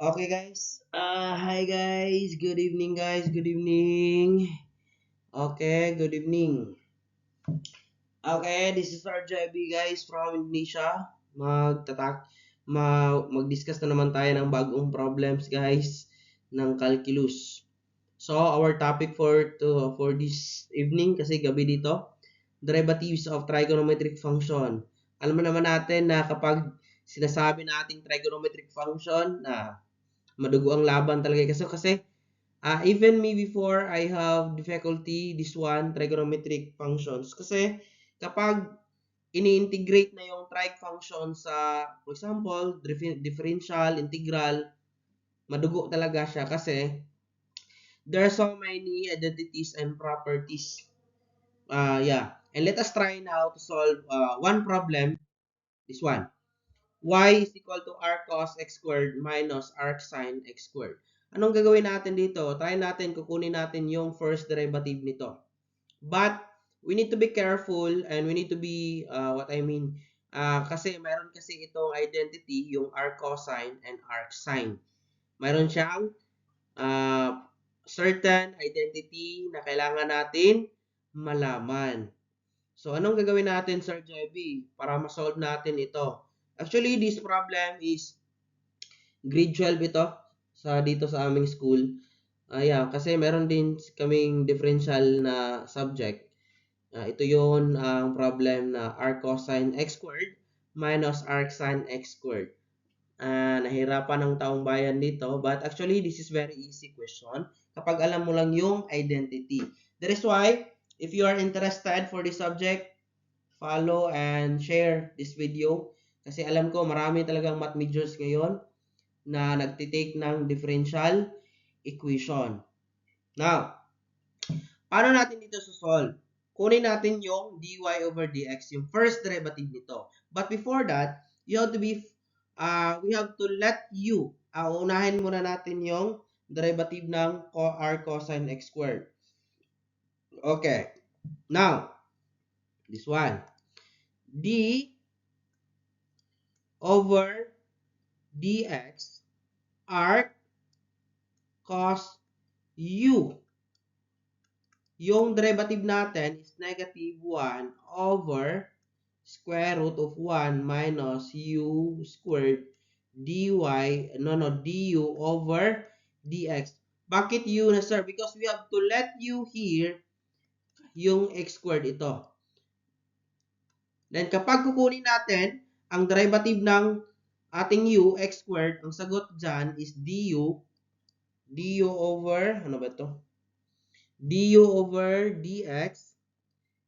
Okay, guys. Hi, guys. Good evening, guys. Good evening. Okay, good evening. Okay, this is RJB, guys, from Indonesia. Mag-discuss na naman tayo ng bagong problems, guys, ng calculus. So, our topic for this evening, kasi gabi dito, derivatives of trigonometric function. Alam mo naman natin na kapag sinasabi nating trigonometric function, na madugo ang laban talaga kasi even me before I have difficulty this one trigonometric functions kasi kapag ini-integrate na yung trig function sa for example differential integral madugo talaga siya kasi there are so many identities and properties. Yeah, and let us try now to solve one problem, this one. Y is equal to r cos x squared minus r sin x squared. Anong gagawin natin dito? Try natin, kukunin natin yung first derivative nito. But, we need to be careful and we need to be, kasi mayroon kasi itong identity, yung r cosine and r sine. Mayroon siyang certain identity na kailangan natin malaman. So, anong gagawin natin, Sir JB, para ma-solve natin ito? Actually, this problem is grade 12 ito dito sa aming school. Yeah, kasi meron din kaming differential na subject. Ito yon ang problem na r cosine x squared minus r sine x squared. Nahirapan ng taong bayan dito, but actually this is very easy question kapag alam mo lang yung identity. That is why, if you are interested for this subject, follow and share this video kasi alam ko marami talagang math majors ngayon na nagtitake ng differential equation. Now, paano natin dito solve? Kunin natin yung dy over dx, yung first derivative nito. But before that, you have to be, we have to let u. Unahin muna natin yung derivative ng r cosine x squared. Okay. Now, this one. D over dx arc cos u. Yung derivative natin is negative 1 over square root of 1 minus u squared dy, du over dx. Bakit u na, sir? Because we have to let u here yung x squared ito. Then kapag kukunin natin ang derivative ng ating u, x squared, ang sagot dyan is du over, ano ba ito? Du over dx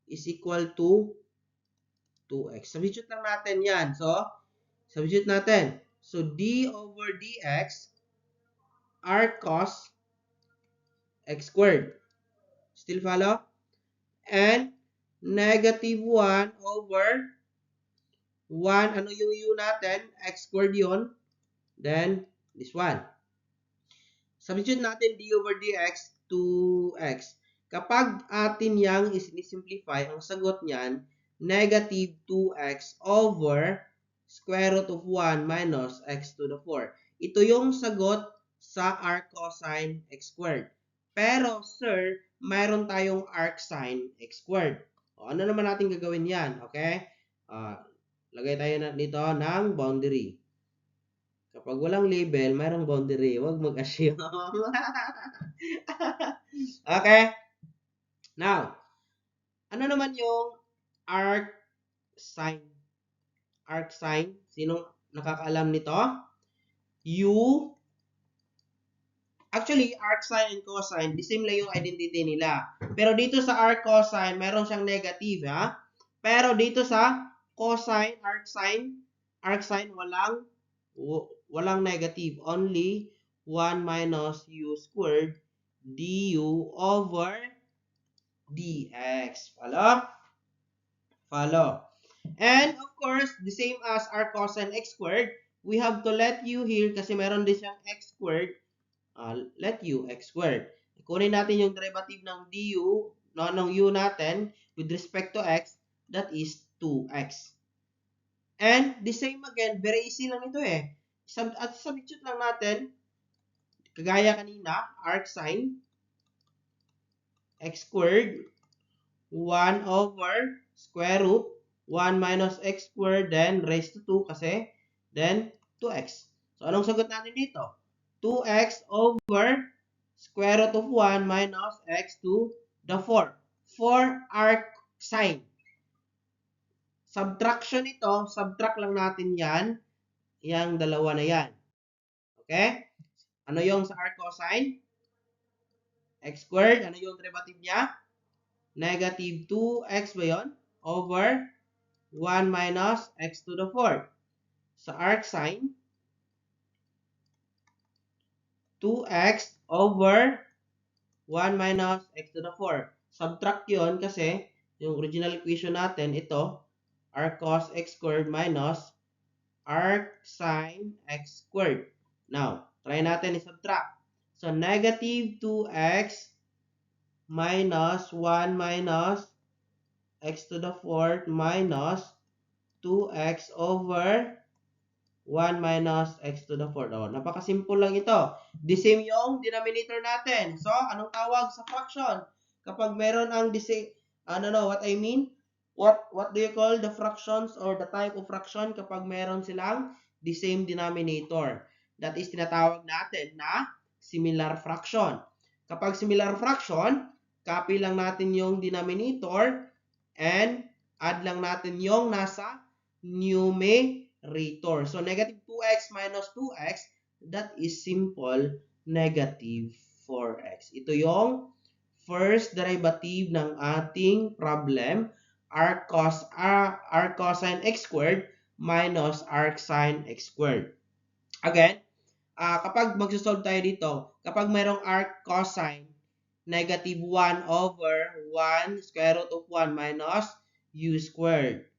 is equal to 2x. Substitute lang natin yan. So, substitute natin. So, d over dx r cos x squared. Still follow? And negative 1 over 1, ano yung u natin? X squared yun. Then, this one. Substitute natin d over dx, 2x. Kapag atin yang is-simplify, ang sagot niyan, negative 2x over square root of 1 minus x to the 4. Ito yung sagot sa arc cosine x squared. Pero, sir, mayroon tayong arc sine x squared. O, ano naman natin gagawin yan? Okay? Lagay tayo dito ng boundary. Kapag walang label, mayroong boundary. Huwag mag-assume. Okay? Now, ano naman yung arc sine? Arc sine? Sino nakakaalam nito? Actually, arc sine and cosine, the same lang yung identity nila. Pero dito sa arc cosine, mayroon siyang negative, ha? Pero dito sa cosine, arc sine, walang negative. Only 1 minus u squared du over dx. Follow? Follow. And of course, the same as our cosine x squared, we have to let u here kasi meron din siyang x squared. Let u x squared. Kunin natin yung derivative ng du, ng u natin with respect to x, that is 2x. And the same again, very easy lang ito eh. At substitute lang natin Kagaya kanina, arc sine x squared 1 over square root 1 minus x squared then raised to 2 kasi then 2x. So anong sagot natin dito? 2x over square root of 1 minus x to the 4. 4 arc sine. Subtraction ito, subtract lang natin yan, yung dalawa na yan. Okay? Ano yung sa arc cosine? X squared. Ano yung derivative niya? Negative 2x ba yun? Over 1 minus x to the 4. Sa arc sine, 2x over 1 minus x to the 4. Subtract yun kasi yung original equation natin, ito, arc cos x squared minus arc sine x squared. Now, try natin i-subtract. So, negative 2x minus 1 minus x to the 4th minus 2x over 1 minus x to the 4th. Oh, napakasimple lang ito. The same yung denominator natin. So, anong tawag sa fraction? Kapag meron ang what I mean? What do you call the fractions or the type of fraction kapag meron silang the same denominator? That is tinatawag natin na similar fraction. Kapag similar fraction, copy lang natin yung denominator and add lang natin yung nasa numerator. So, negative 2x minus 2x, that is simple negative 4x. Ito yung first derivative ng ating problem, arc cosine x squared minus arc sine x squared. Again, kapag magsosolve tayo dito, kapag mayroong arc cosine, negative 1 over 1 square root of 1 minus u squared.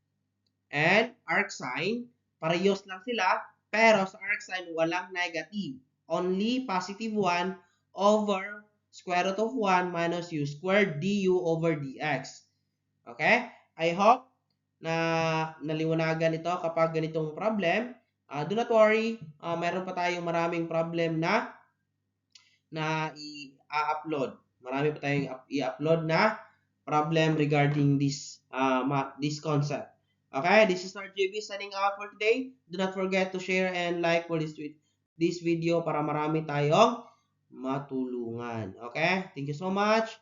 And arc sine, parehas lang sila, pero sa arc sine walang negative. Only positive 1 over square root of 1 minus u squared du over dx. Okay? I hope na naliwanagan ito kapag ganitong problem. Do not worry, meron pa tayong maraming problem na i-upload. Marami pa tayong i-upload na problem regarding this concept. Okay, this is RJB signing out for today. Do not forget to share and like for this video para marami tayong matulungan. Okay, thank you so much.